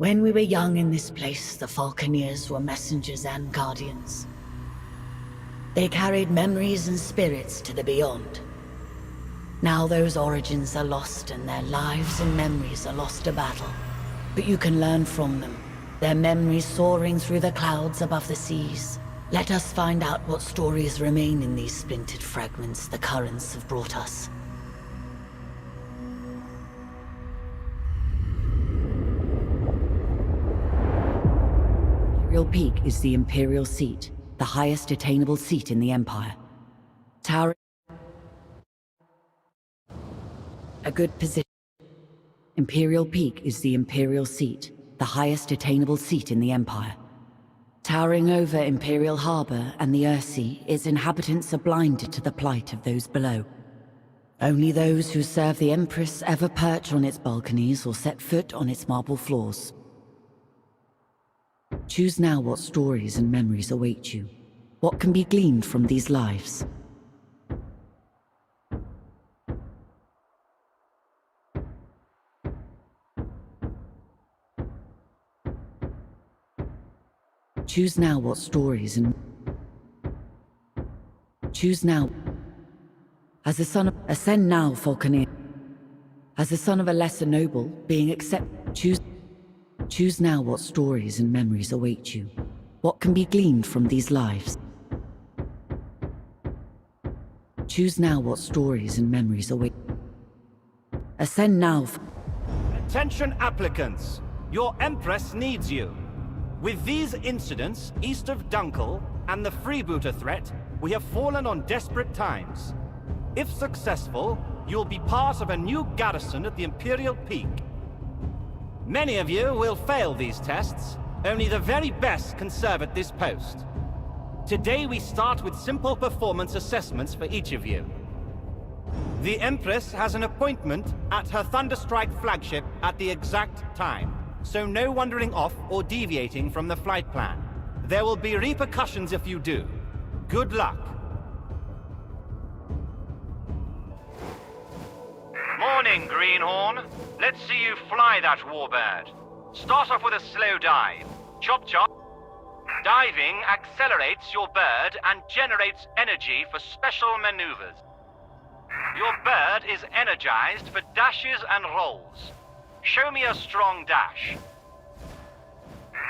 When we were young in this place, the Falconeers were messengers and guardians. They carried memories and spirits to the beyond. Now those origins are lost and their lives and memories are lost to battle. But you can learn from them, their memories soaring through the clouds above the seas. Let us find out what stories remain in these splintered fragments the currents have brought us. Imperial Peak is the Imperial seat, the highest attainable seat in the Empire. Towering a good position. Imperial Peak is the Imperial seat, the highest attainable seat in the Empire. Towering over Imperial Harbor and the Earthsea, its inhabitants are blinded to the plight of those below. Only those who serve the Empress ever perch on its balconies or set foot on its marble floors. Choose now what stories and memories await you. What can be gleaned from these lives? Choose now what stories and... Choose now. As the son of... Ascend now, Falconeer. As the son of a lesser noble, being Choose now what stories and memories await you. What can be gleaned from these lives? Choose now what stories and memories await. Ascend now. Attention applicants! Your Empress needs you. With these incidents east of Dunkel and the freebooter threat, we have fallen on desperate times. If successful, you'll be part of a new garrison at the Imperial Peak. Many of you will fail these tests. Only the very best can serve at this post. Today we start with simple performance assessments for each of you. The Empress has an appointment at her Thunderstrike flagship at the exact time, so no wandering off or deviating from the flight plan. There will be repercussions if you do. Good luck. Morning, Greenhorn. Let's see you fly that warbird. Start off with a slow dive. Chop chop. Diving accelerates your bird and generates energy for special maneuvers. Your bird is energized for dashes and rolls. Show me a strong dash.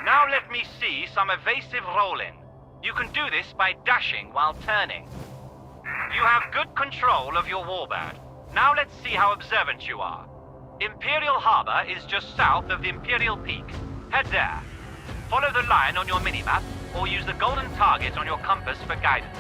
Now let me see some evasive rolling. You can do this by dashing while turning. You have good control of your warbird. Now let's see how observant you are. Imperial Harbor is just south of the Imperial Peak. Head there. Follow the line on your minimap, or use the golden target on your compass for guidance.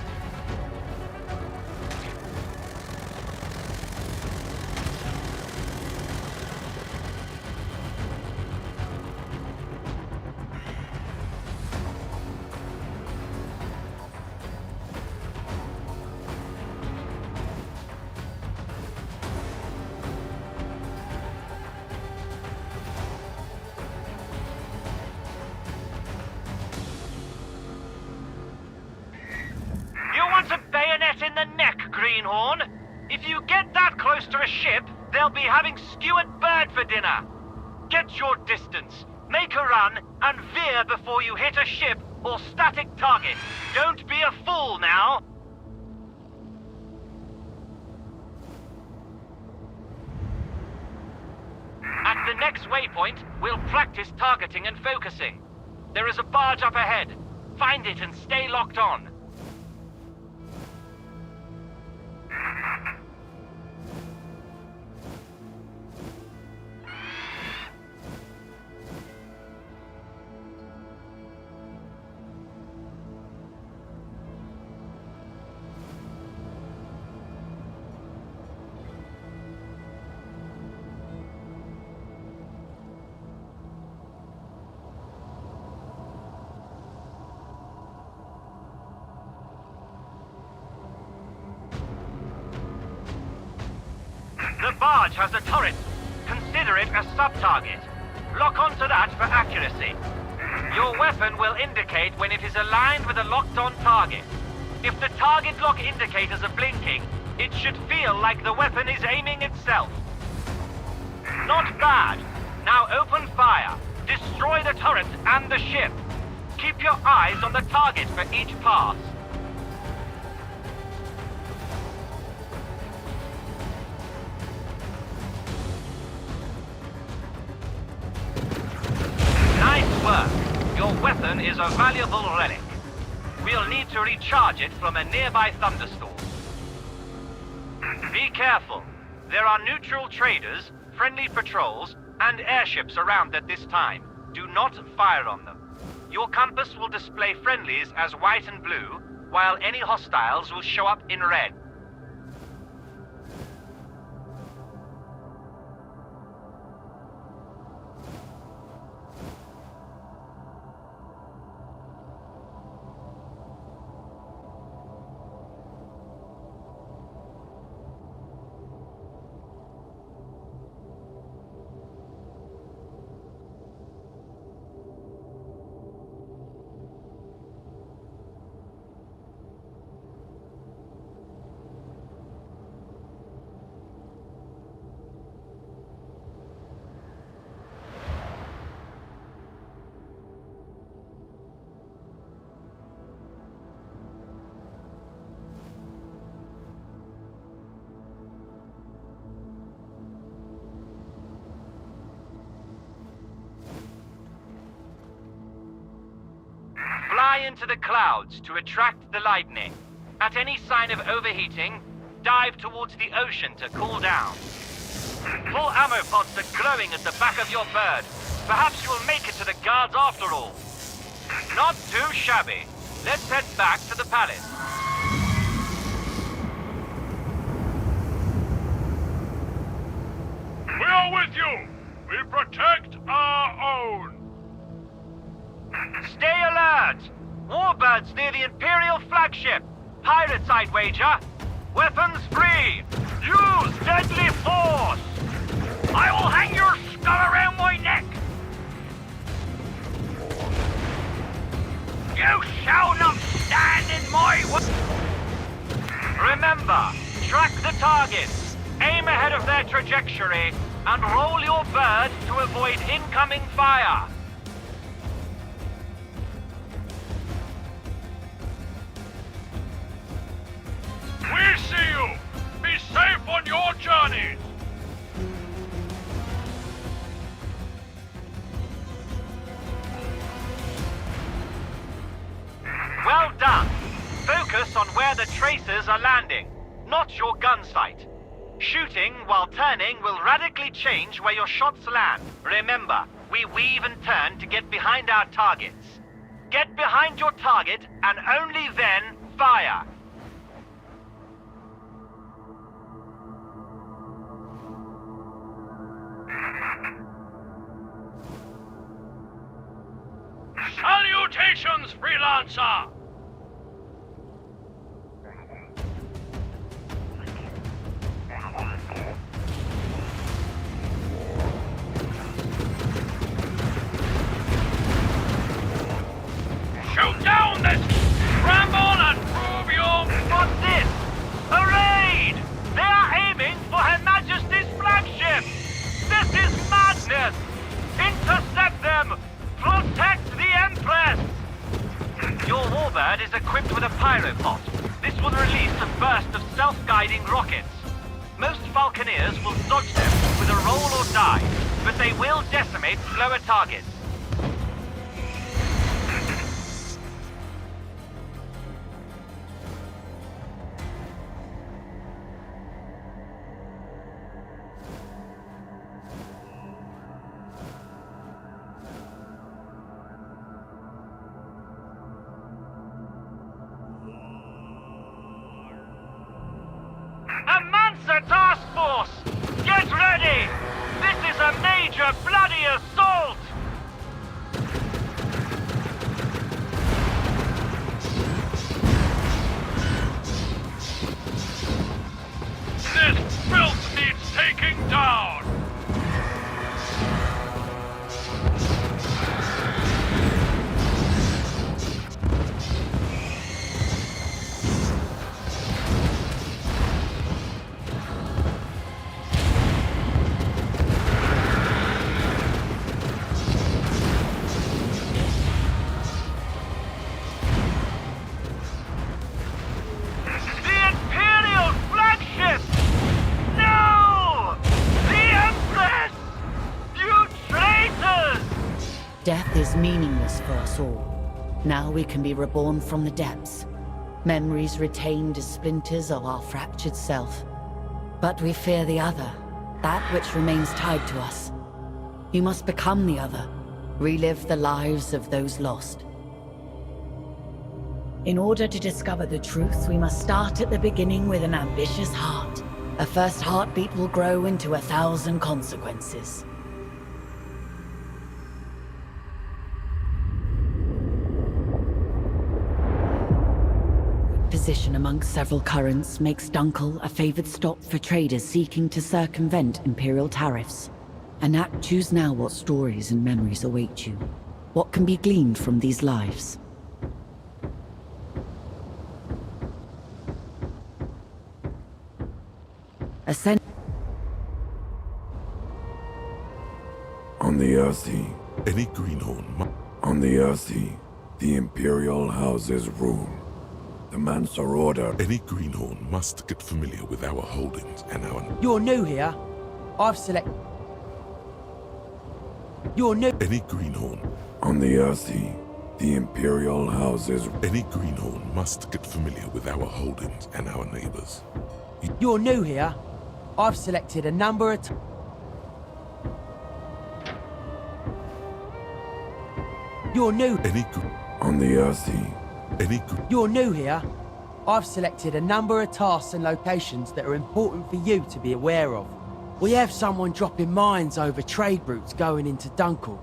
In the neck, Greenhorn. If you get that close to a ship, they'll be having skewered bird for dinner. Get your distance, make a run, and veer before you hit a ship or static target. Don't be a fool now. At the next waypoint, we'll practice targeting and focusing. There is a barge up ahead. Find it and stay locked on. The barge has a turret. Consider it a sub-target. Lock onto that for accuracy. Your weapon will indicate when it is aligned with a locked-on target. If the target lock indicators are blinking, it should feel like the weapon is aiming itself. Not bad. Now open fire. Destroy Destroy the turret and the ship. Keep your eyes on the target for each pass. Nice work. Your weapon is a valuable relic. We'll need to recharge it from a nearby thunderstorm. Be careful. There are neutral traders, friendly patrols, and airships around at this time. Do not fire on them. Your compass will display friendlies as white and blue, while any hostiles will show up in red. Fly into the clouds to attract the lightning. At any sign of overheating, dive towards the ocean to cool down. Full ammo pods are glowing at the back of your bird. Perhaps you'll make it to the guards after all. Not too shabby. Let's head back to the palace. We are with you! We protect our own! Stay alert! Warbirds near the Imperial flagship. Pirates, I'd wager. Weapons free. Use deadly force. I will hang your skull around my neck. You shall not stand in my way. Remember, track the targets. Aim ahead of their trajectory and roll your bird to avoid incoming fire. We see you! Be safe on your journeys! Well done. Focus on where the tracers are landing, not your gun sight. Shooting while turning will radically change where your shots land. Remember, we weave and turn to get behind our targets. Get behind your target and only then fire. Salutations, freelancer! Shoot down this scramble and prove your... What's this? A raid! They are aiming for Her Majesty's flagship! This is madness! Intercept them! Protect the Empress! Your warbird is equipped with a pyropod. This will release a burst of self-guiding rockets. Most Falconeers will dodge them with a roll or dive, but they will decimate slower targets. A Mansa task force! Get ready! This is a major bloody assault! Death is meaningless for us all. Now we can be reborn from the depths. Memories retained as splinters of our fractured self. But we fear the other, that which remains tied to us. You must become the other, relive the lives of those lost. In order to discover the truth, we must start at the beginning with an ambitious heart. A first heartbeat will grow into 1,000 consequences. Position amongst several currents makes Dunkel a favored stop for traders seeking to circumvent Imperial tariffs. Anak, choose now what stories and memories await you. What can be gleaned from these lives? Ascend. On the Earthy, any greenhorn. On the Earthy, the Imperial houses rule. The Mansa Order. Any greenhorn must get familiar with our holdings and our... You're new here. I've selected... You're new... Any greenhorn. On the Earthy, the Imperial houses... Any greenhorn must get familiar with our holdings and our neighbors. You're new here. I've selected a number of... You're new... Any on the Earthy, any... You're new here. I've selected a number of tasks and locations that are important for you to be aware of. We have someone dropping mines over trade routes going into Dunkel.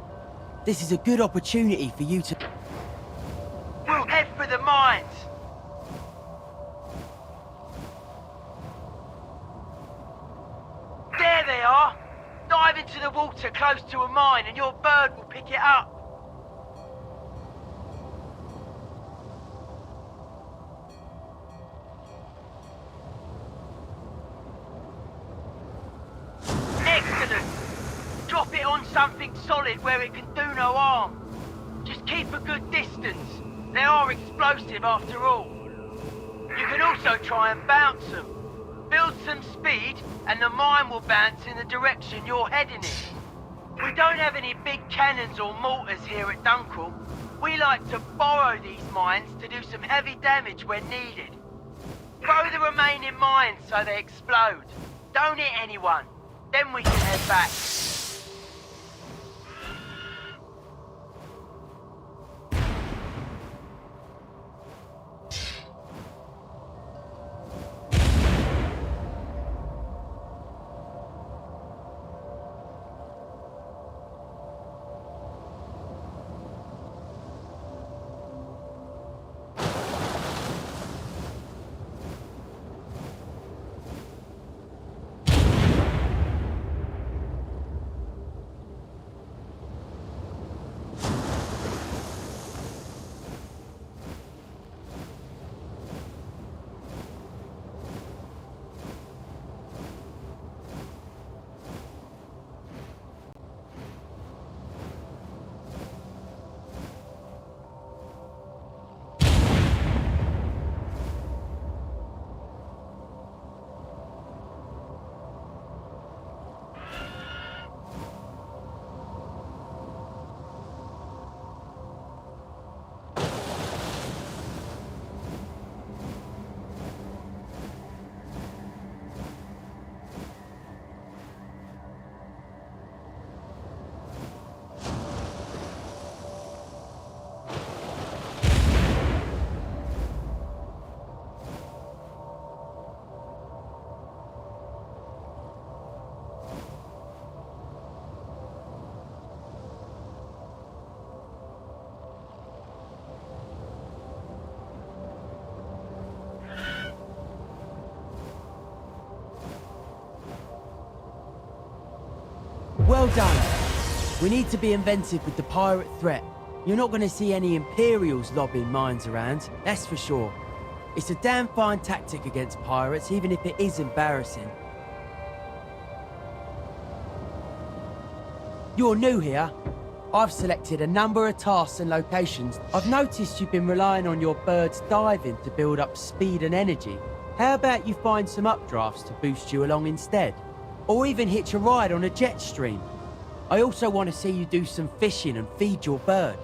This is a good opportunity for you to... We'll head for the mines! There they are! Dive into the water close to a mine and your bird will pick it up. Excellent! Drop it on something solid where it can do no harm. Just keep a good distance. They are explosive after all. You can also try and bounce them. Build some speed, and the mine will bounce in the direction you're heading in. We don't have any big cannons or mortars here at Dunkel. We like to borrow these mines to do some heavy damage when needed. Throw the remaining mines so they explode. Don't hit anyone. Then we can head back. Well done. We need to be inventive with the pirate threat. You're not going to see any Imperials lobbing mines around, that's for sure. It's a damn fine tactic against pirates, even if it is embarrassing. You're new here. I've selected a number of tasks and locations. I've noticed you've been relying on your bird's diving to build up speed and energy. How about you find some updrafts to boost you along instead? Or even hitch a ride on a jet stream. I also want to see you do some fishing and feed your bird.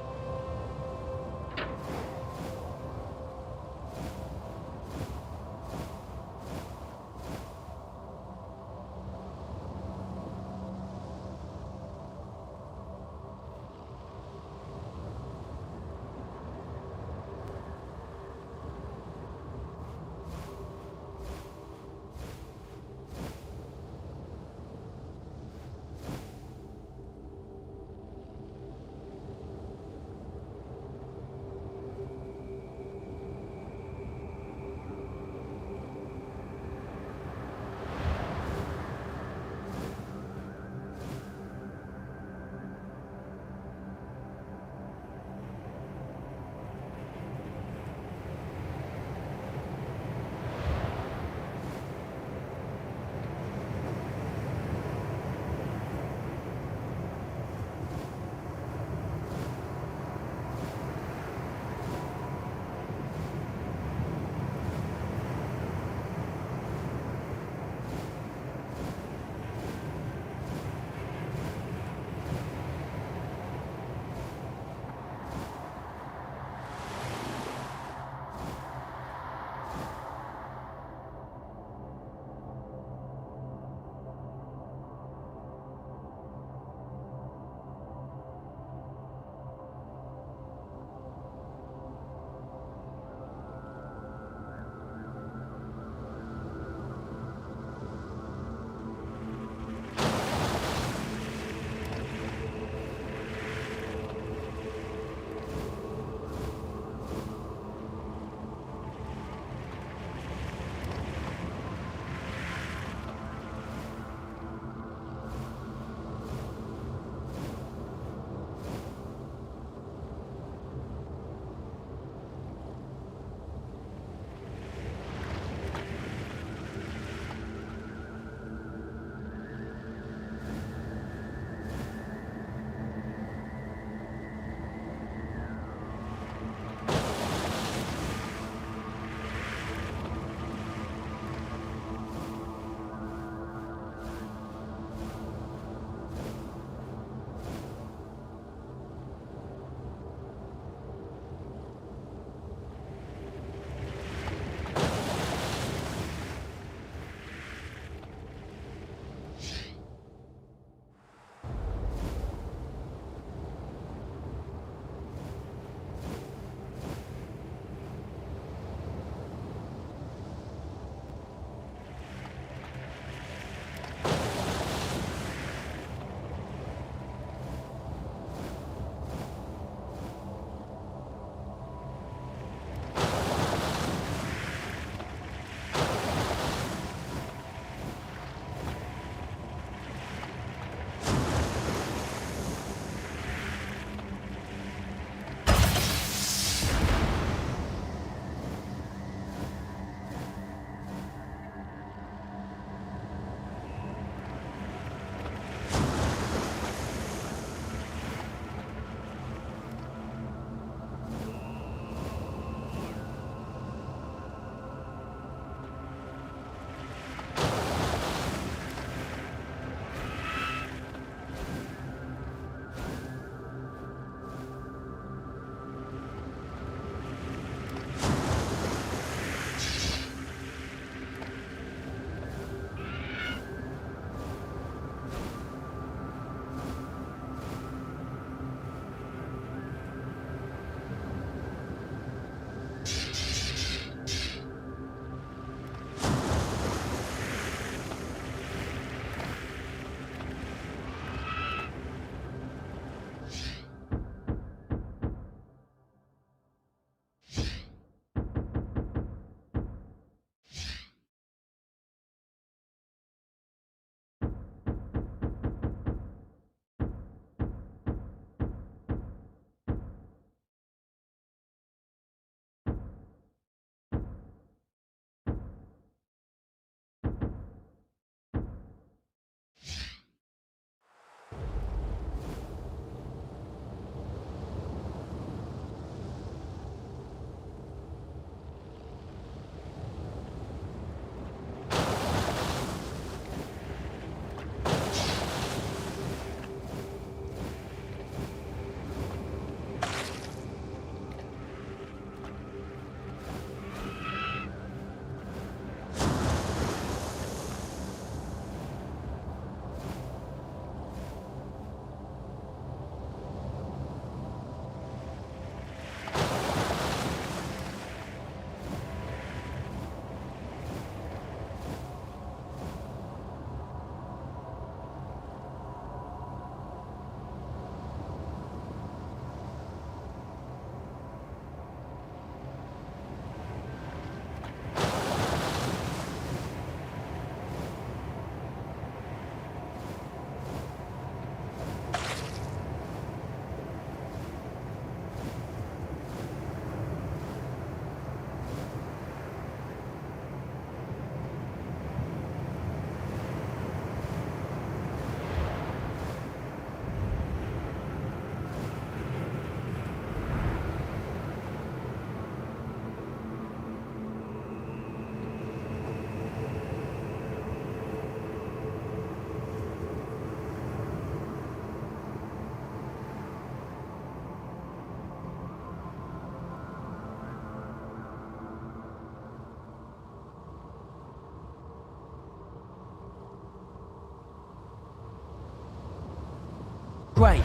great.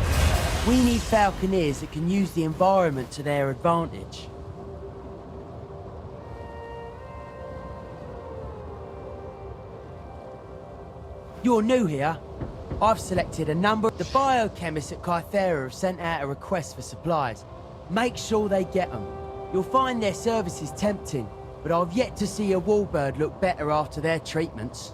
We need Falconeers that can use the environment to their advantage. You're new here. I've selected a number. The biochemists at Kythera have sent out a request for supplies. Make sure they get them. You'll find their services tempting, but I've yet to see a warbird look better after their treatments.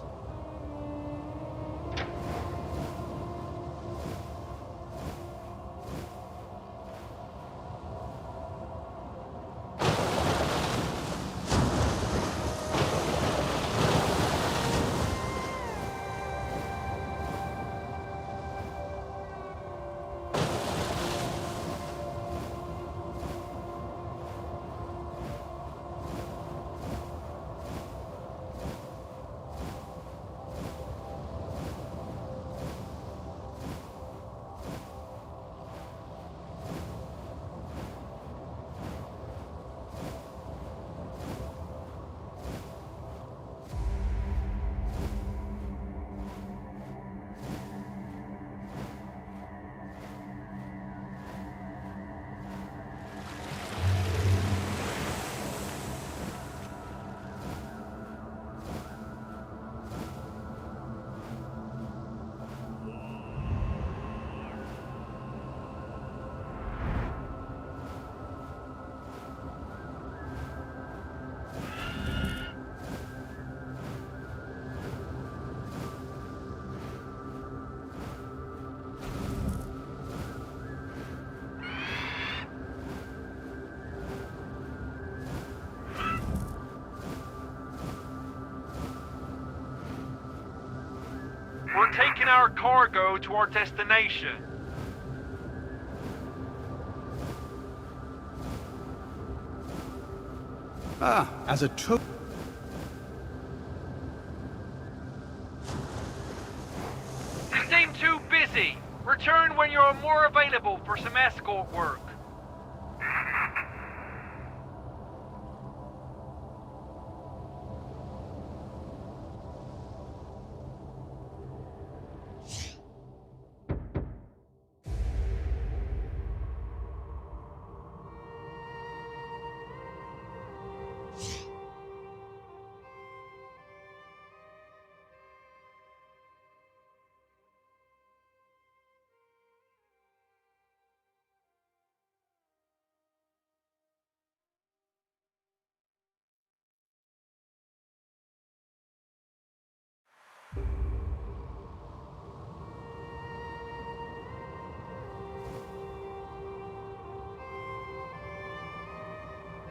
We're taking our cargo to our destination. As a took. You seem too busy. Return when you're more available for some escort work.